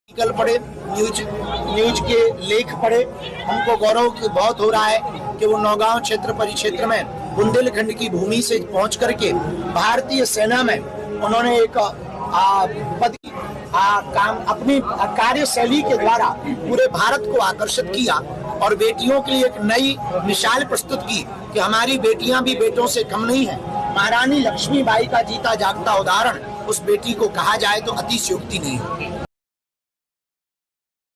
Article पढ़े, news के लेख पढ़े, हमको गौरव बहुत हो रहा है कि वो नौगांव क्षेत्र परिक्षेत्र में बुंदेलखंड की भूमि से पहुंच करके भारतीय सेना में उन्होंने एक काम अपनी कार्यशैली के द्वारा पूरे भारत को आकर्षित किया और बेटियों के लिए एक नई मिसाल प्रस्तुत की कि हमारी बेटियां भी बेटों से कम नहीं है। महारानी लक्ष्मीबाई का जीता जागता उदाहरण उस बेटी को कहा जाए तो अतिशयोक्ति नहीं होगी।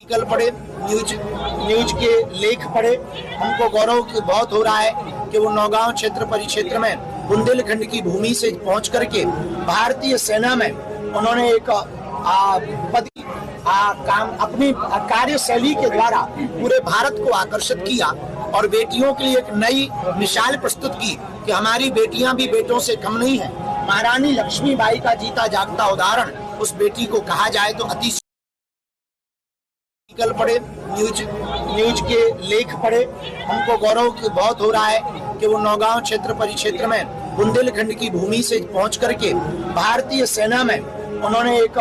आर्टिकल पढ़े, न्यूज के लेख पढ़े, हमको गौरव बहुत हो रहा है कि वो नौगांव क्षेत्र परिक्षेत्र में बुंदेलखंड की भूमि से पहुंच करके भारतीय सेना में उन्होंने एक काम अपनी कार्यशैली के द्वारा पूरे भारत को आकर्षित किया और बेटियों के लिए एक नई मिसाल प्रस्तुत की कि हमारी बेटियां भी बेटों से कम नहीं है। महारानी लक्ष्मीबाई का जीता जागता उदाहरण उस बेटी को कहा जाए तो अति आर्टिकल पढ़े, न्यूज के लेख पढ़े, हमको गौरव बहुत हो रहा है कि वो नौगांव क्षेत्र परिक्षेत्र में बुंदेलखंड की भूमि से पहुंच करके भारतीय सेना में उन्होंने एक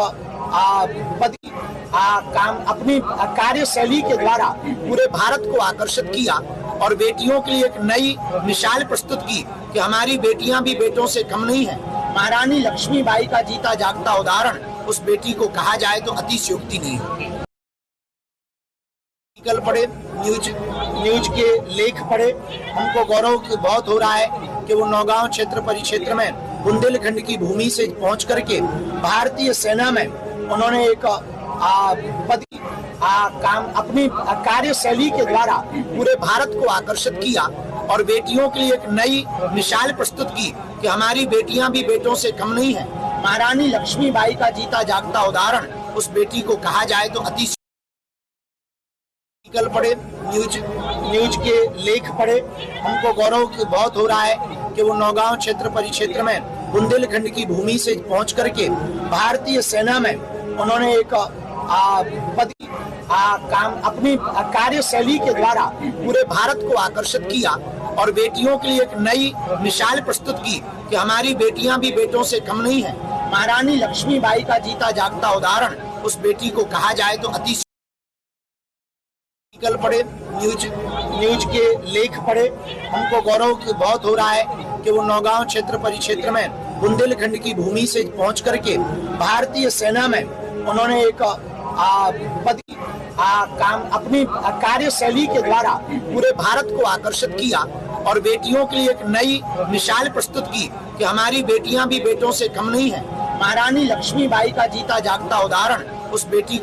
काम अपनी कार्यशैली के द्वारा पूरे भारत को आकर्षित किया और बेटियों के लिए एक नई मिसाल प्रस्तुत की कि हमारी बेटियां भी बेटों से कम नहीं है। महारानी लक्ष्मीबाई का जीता जागता उदाहरण उस बेटी को कहा जाए तो अतिशयोक्ति नहीं होगी। आर्टिकल पढ़े, न्यूज के लेख पढ़े, हमको गौरव बहुत हो रहा है कि वो नौगांव क्षेत्र परिक्षेत्र में बुंदेलखंड की भूमि से पहुंच करके भारतीय सेना में उन्होंने एक काम अपनी कार्यशैली के द्वारा पूरे भारत को आकर्षित किया और बेटियों के लिए एक नई मिसाल प्रस्तुत की कि हमारी बेटियां भी बेटों से कम नहीं है। महारानी लक्ष्मीबाई का जीता जागता उदाहरण उस बेटी को कहा जाए तो अति आर्टिकल पढ़े, न्यूज के लेख पढ़े, हमको गौरव बहुत हो रहा है कि वो नौगांव क्षेत्र परिक्षेत्र में बुंदेलखंड की भूमि से पहुंच करके भारतीय सेना में उन्होंने एक काम अपनी कार्यशैली के द्वारा पूरे भारत को आकर्षित किया और बेटियों के लिए एक नई मिसाल प्रस्तुत की कि हमारी बेटियां भी बेटों से कम नहीं है। महारानी लक्ष्मीबाई का जीता जागता उदाहरण उस बेटी को कहा जाए तो अति आर्टिकल पढ़े, न्यूज के लेख पढ़े, हमको गौरव बहुत हो रहा है कि वो नौगांव क्षेत्र परिक्षेत्र में बुंदेलखंड की भूमि से पहुंच करके भारतीय सेना में उन्होंने एक काम अपनी कार्यशैली के द्वारा पूरे भारत को आकर्षित किया और बेटियों के लिए एक नई मिसाल प्रस्तुत की कि हमारी बेटियां भी बेटों से कम नहीं है। महारानी लक्ष्मीबाई का जीता जागता उदाहरण उस बेटी को